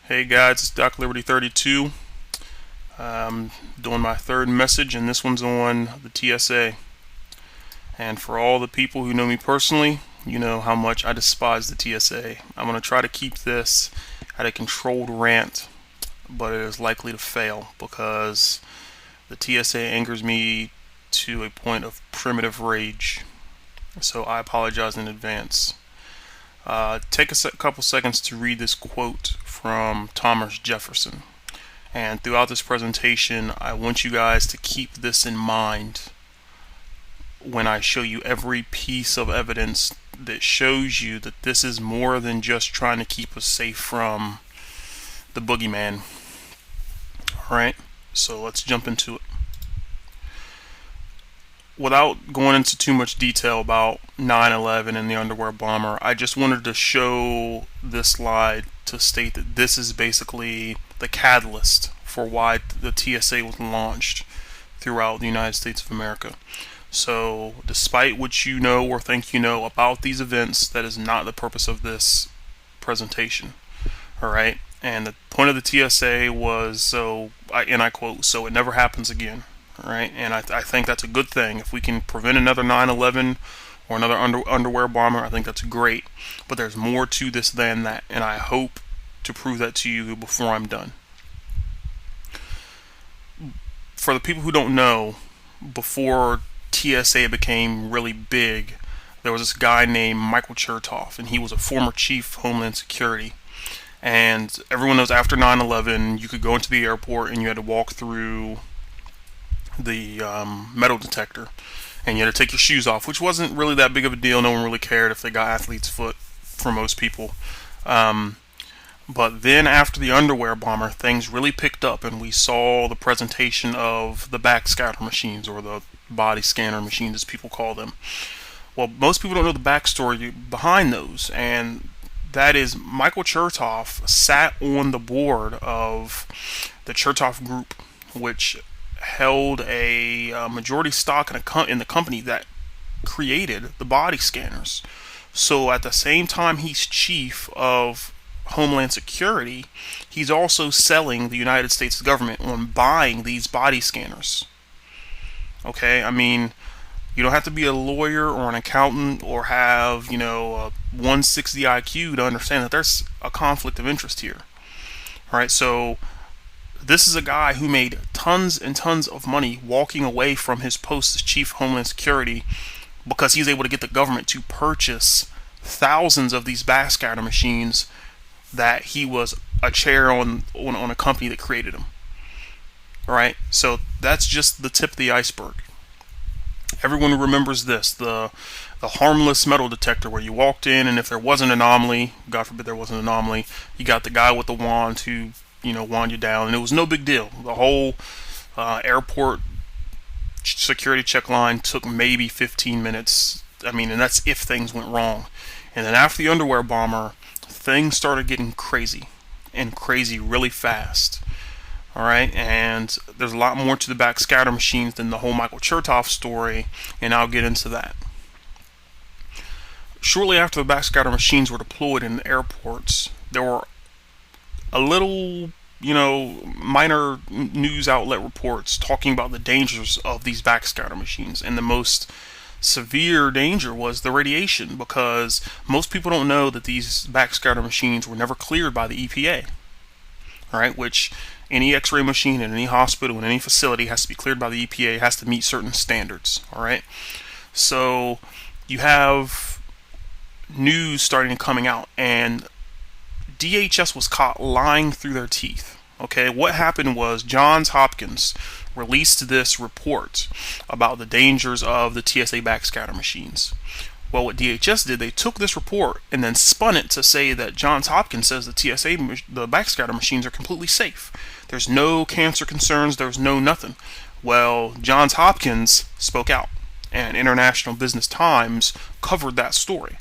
Hey guys, it's Doc Liberty 32. I'm doing my third message, and this one's on the TSA. And for all the people who know me personally, you know how much I despise the TSA. I'm going to try to keep this at a controlled rant, but it is likely to fail because the TSA angers me to a point of primitive rage. So I apologize in advance. Take a couple seconds to read this quote from Thomas Jefferson. And throughout this presentation, I want you guys to keep this in mind when I show you every piece of evidence that shows you that this is more than just trying to keep us safe from the boogeyman. Alright, so let's jump into it. Without going into too much detail about 9/11 and the underwear bomber, I just wanted to show this slide to state that this is basically the catalyst for why the TSA was launched throughout the United States of America. So, despite what you know or think you know about these events, that is not the purpose of this presentation. Alright? And the point of the TSA was, and I quote, so it never happens again. Right, and I think that's a good thing. If we can prevent another 9/11 or another underwear bomber, I think that's great. But there's more to this than that, and I hope to prove that to you before I'm done. For the people who don't know, before TSA became really big, there was this guy named Michael Chertoff, and he was a former chief of Homeland Security. And everyone knows after 9/11, you could go into the airport and you had to walk through the metal detector, and you had to take your shoes off, which wasn't really that big of a deal. No one really cared if they got athlete's foot for most people. But then after the underwear bomber, things really picked up, and we saw the presentation of the backscatter machines, or the body scanner machines as people call them. Well, most people don't know the backstory behind those, and that is Michael Chertoff sat on the board of the Chertoff Group, which held a majority stock in the company that created the body scanners. So at the same time he's chief of Homeland Security, he's also selling the United States government on buying these body scanners. Okay, I mean, you don't have to be a lawyer or an accountant or have, a 160 IQ to understand that there's a conflict of interest here. Alright, so this is a guy who made tons and tons of money walking away from his post as Chief of Homeland Security because he's able to get the government to purchase thousands of these backscatter machines that he was a chair on a company that created them. Alright, so that's just the tip of the iceberg. Everyone remembers this, the harmless metal detector where you walked in, and if there was an anomaly, God forbid there was an anomaly, you got the guy with the wand who wand you down, and it was no big deal. The whole airport security check line took maybe 15 minutes. And that's if things went wrong. And then after the underwear bomber, things started getting crazy, and crazy really fast. Alright, and there's a lot more to the backscatter machines than the whole Michael Chertoff story, and I'll get into that. Shortly after the backscatter machines were deployed in the airports, there were a little, minor news outlet reports talking about the dangers of these backscatter machines. And the most severe danger was the radiation, because most people don't know that these backscatter machines were never cleared by the EPA. Alright, which any x-ray machine in any hospital, in any facility, has to be cleared by the EPA, has to meet certain standards. Alright, so you have news starting coming out, and DHS was caught lying through their teeth. Okay, what happened was Johns Hopkins released this report about the dangers of the TSA backscatter machines. Well, what DHS did, they took this report and then spun it to say that Johns Hopkins says the the backscatter machines are completely safe. There's no cancer concerns, there's no nothing. Well, Johns Hopkins spoke out, and International Business Times covered that story.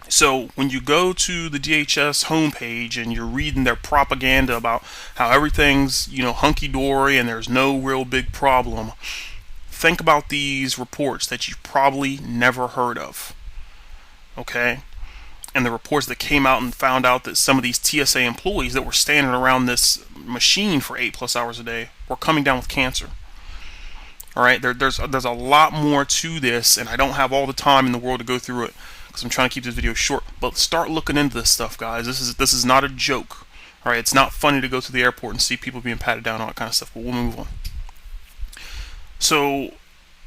So when you go to the DHS homepage and you're reading their propaganda about how everything's, hunky-dory and there's no real big problem, think about these reports that you've probably never heard of. Okay? and the reports that came out and found out that some of these TSA employees that were standing around this machine for 8+ hours a day were coming down with cancer. All right, there's a lot more to this, and I don't have all the time in the world to go through it because I'm trying to keep this video short. But start looking into this stuff, guys. This is not a joke. All right, it's not funny to go to the airport and see people being patted down and all that kind of stuff. But we'll move on. So,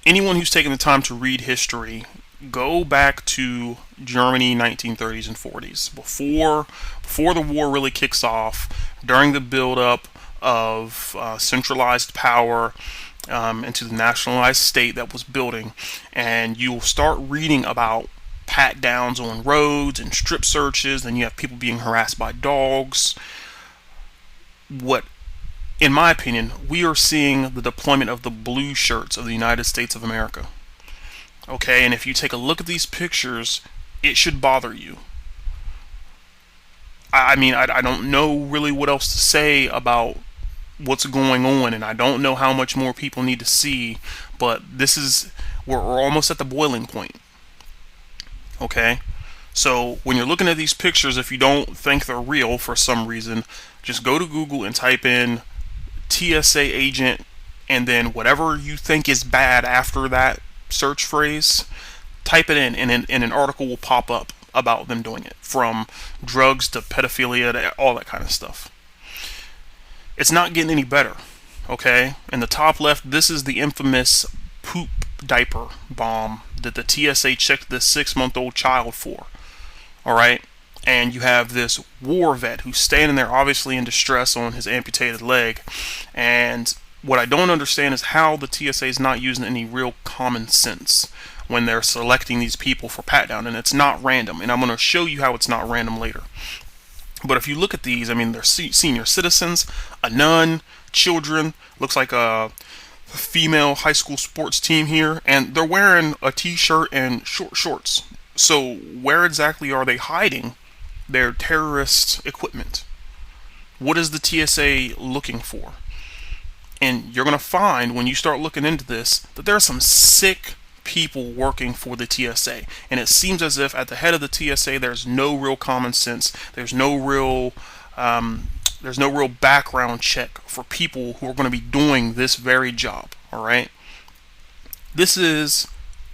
anyone who's taken the time to read history, go back to Germany, 1930s and 40s, before the war really kicks off, during the buildup of centralized power into the nationalized state that was building, and you'll start reading about pat downs on roads and strip searches. Then you have people being harassed by dogs. What, in my opinion, we are seeing the deployment of the blue shirts of the United States of America. Okay, and if you take a look at these pictures, it should bother you. I mean, I don't know really what else to say about what's going on, and I don't know how much more people need to see, but we're almost at the boiling point. Okay, so when you're looking at these pictures, if you don't think they're real for some reason, just go to Google and type in TSA agent, and then whatever you think is bad after that search phrase, type it in, and an article will pop up about them doing it, from drugs to pedophilia to all that kind of stuff. It's not getting any better. Okay, in the top left, this is the infamous poop diaper bomb that the TSA checked this 6-month-old child for. Alright, and you have this war vet who's standing there obviously in distress on his amputated leg, and what I don't understand is how the TSA is not using any real common sense when they're selecting these people for pat down, and it's not random, and I'm going to show you how it's not random later. But if you look at these, I mean, they're senior citizens, a nun, children, looks like a female high school sports team here, and they're wearing a t-shirt and short shorts. So where exactly are they hiding their terrorist equipment? What is the TSA looking for? And you're going to find, when you start looking into this, that there are some sick people working for the TSA, and it seems as if at the head of the TSA there's no real common sense. There's no real background check for people who are going to be doing this very job. All right, this is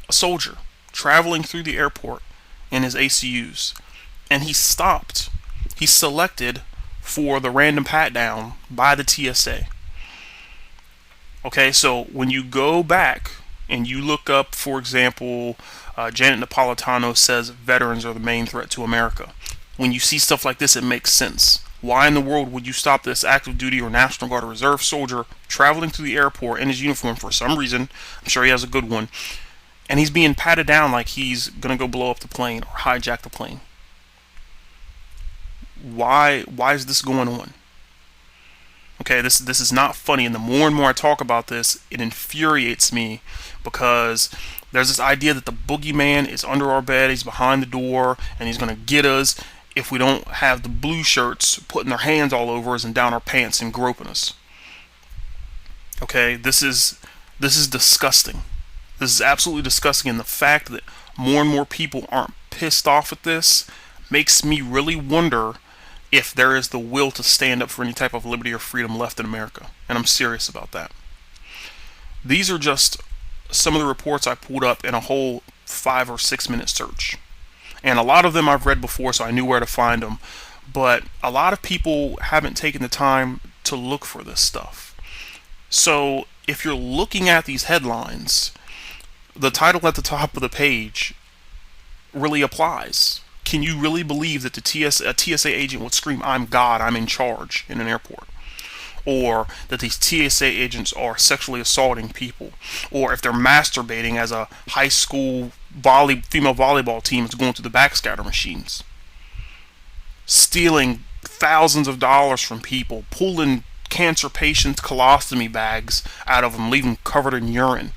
a soldier traveling through the airport in his ACUs, and he's selected for the random pat down by the TSA. Okay, so when you go back and you look up, for example, Janet Napolitano says veterans are the main threat to America. When you see stuff like this, it makes sense. Why in the world would you stop this active duty or National Guard or Reserve soldier traveling through the airport in his uniform for some reason? I'm sure he has a good one. And he's being patted down like he's going to go blow up the plane or hijack the plane. Why is this going on? Okay, this is not funny, and the more and more I talk about this, it infuriates me, because there's this idea that the boogeyman is under our bed, he's behind the door, and he's going to get us if we don't have the blue shirts putting their hands all over us and down our pants and groping us. Okay, this is disgusting. This is absolutely disgusting, and the fact that more and more people aren't pissed off at this makes me really wonder if there is the will to stand up for any type of liberty or freedom left in America. And I'm serious about that. These are just some of the reports I pulled up in a whole 5 or 6 minute search. And a lot of them I've read before, so I knew where to find them. But a lot of people haven't taken the time to look for this stuff. So if you're looking at these headlines, the title at the top of the page really applies. Can you really believe that a TSA agent would scream, "I'm God, I'm in charge," in an airport? Or that these TSA agents are sexually assaulting people? Or if they're masturbating as a high school female volleyball team is going through the backscatter machines? Stealing thousands of dollars from people, pulling cancer patients' colostomy bags out of them, leaving them covered in urine.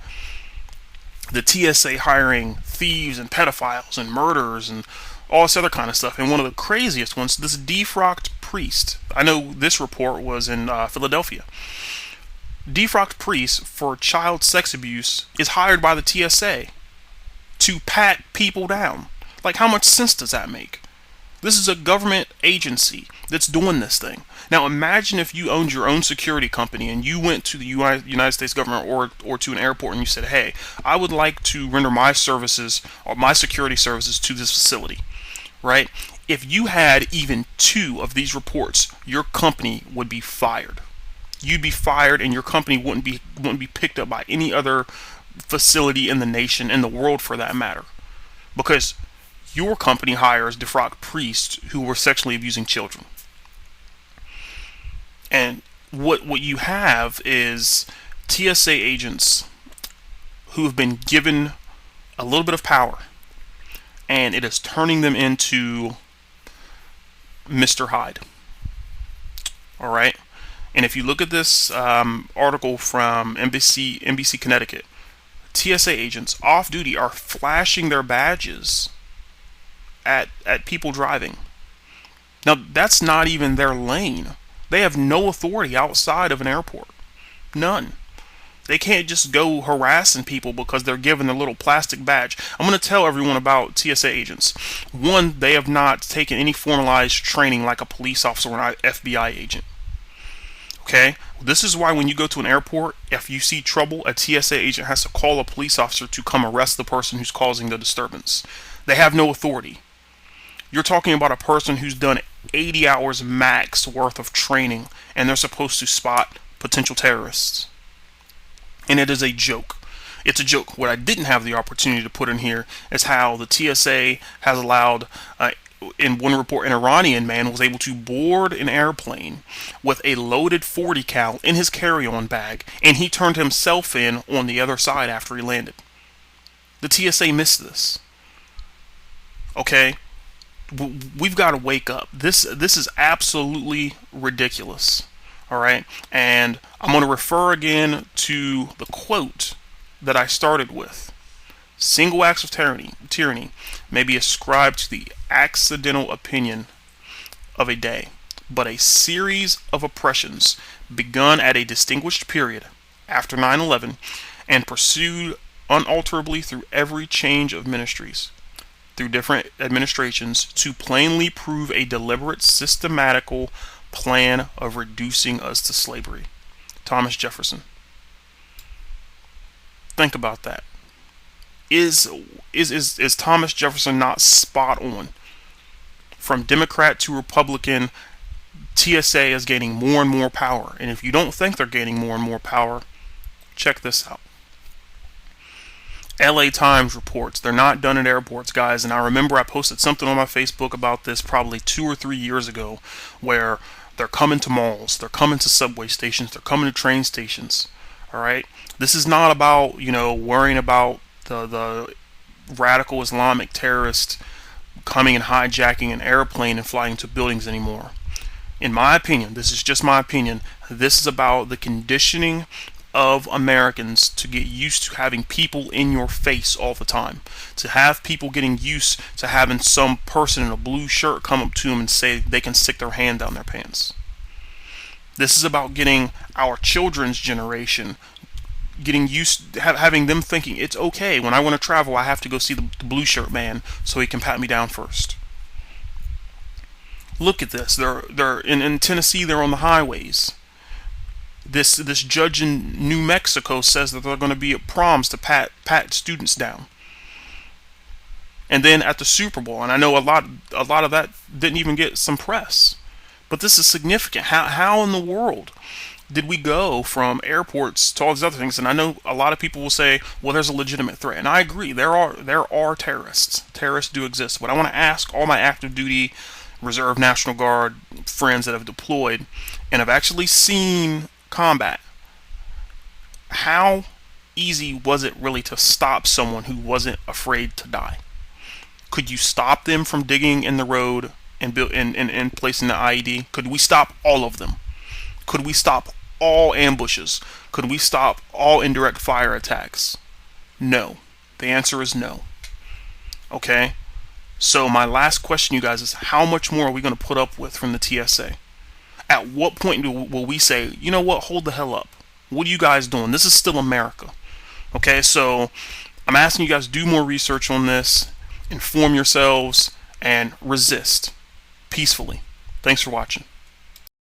The TSA hiring thieves and pedophiles and murderers and all this other kind of stuff. And one of the craziest ones, this defrocked priest. I know this report was in Philadelphia. Defrocked priest for child sex abuse is hired by the TSA to pat people down. Like, how much sense does that make? This is a government agency that's doing this thing. Now imagine if you owned your own security company and you went to the United States government or to an airport and you said, hey, I would like to render my services or my security services to this facility, right? If you had even 2 of these reports, your company would be fired. You'd be fired and your company wouldn't be picked up by any other facility in the nation, in the world for that matter. Because your company hires defrocked priests who were sexually abusing children. And what you have is TSA agents who have been given a little bit of power, and it is turning them into Mr. Hyde. All right? And if you look at this article from NBC Connecticut, TSA agents off duty are flashing their badges at people driving. Now, that's not even their lane. They have no authority outside of an airport. None. They can't just go harassing people because they're given a little plastic badge. I'm going to tell everyone about TSA agents. One, they have not taken any formalized training like a police officer or an FBI agent. Okay? This is why when you go to an airport, if you see trouble, a TSA agent has to call a police officer to come arrest the person who's causing the disturbance. They have no authority. You're talking about a person who's done 80 hours max worth of training, and they're supposed to spot potential terrorists. And it is a joke. It's a joke. What I didn't have the opportunity to put in here is how the TSA has allowed, in one report, an Iranian man was able to board an airplane with a loaded 40 cal in his carry-on bag, and he turned himself in on the other side after he landed. The TSA missed this. Okay? We've got to wake up. This is absolutely ridiculous. All right, and I'm going to refer again to the quote that I started with. Single acts of tyranny may be ascribed to the accidental opinion of a day, but a series of oppressions begun at a distinguished period after 9/11 and pursued unalterably through every change of ministries, through different administrations, to plainly prove a deliberate, systematical plan of reducing us to slavery. Thomas Jefferson. Think about that. Is Thomas Jefferson not spot on? From Democrat to Republican, TSA is gaining more and more power. And if you don't think they're gaining more and more power, check this out. LA Times reports they're not done at airports, guys. And I remember I posted something on my Facebook about this probably 2 or 3 years ago, where they're coming to malls, they're coming to subway stations, they're coming to train stations. All right, this is not about worrying about the radical Islamic terrorist coming and hijacking an airplane and flying into buildings anymore. In my opinion, this is just my opinion. This is about the conditioning of Americans to get used to having people in your face all the time, to have people getting used to having some person in a blue shirt come up to them and say they can stick their hand down their pants. This is about getting our children's generation getting used, having them thinking it's okay when I want to travel, I have to go see the blue shirt man so he can pat me down first. Look at this. They're in Tennessee. They're on the highways. This judge in New Mexico says that they're going to be at proms to pat students down. And then at the Super Bowl, and I know a lot of that didn't even get some press, but this is significant. How in the world did we go from airports to all these other things? And I know a lot of people will say, well, there's a legitimate threat, and I agree. There are terrorists. Terrorists do exist. But I want to ask all my active duty, Reserve, National Guard friends that have deployed and have actually seen combat, how easy was it really to stop someone who wasn't afraid to die? Could you stop them from digging in the road and placing the IED? Could we stop all of them? Could we stop all ambushes? Could we stop all indirect fire attacks? No. The answer is no. Okay? So my last question, you guys, is how much more are we going to put up with from the TSA? At what point will we say, you know what, hold the hell up? What are you guys doing? This is still America. Okay, so I'm asking you guys to do more research on this, inform yourselves, and resist. peacefully. Thanks for watching.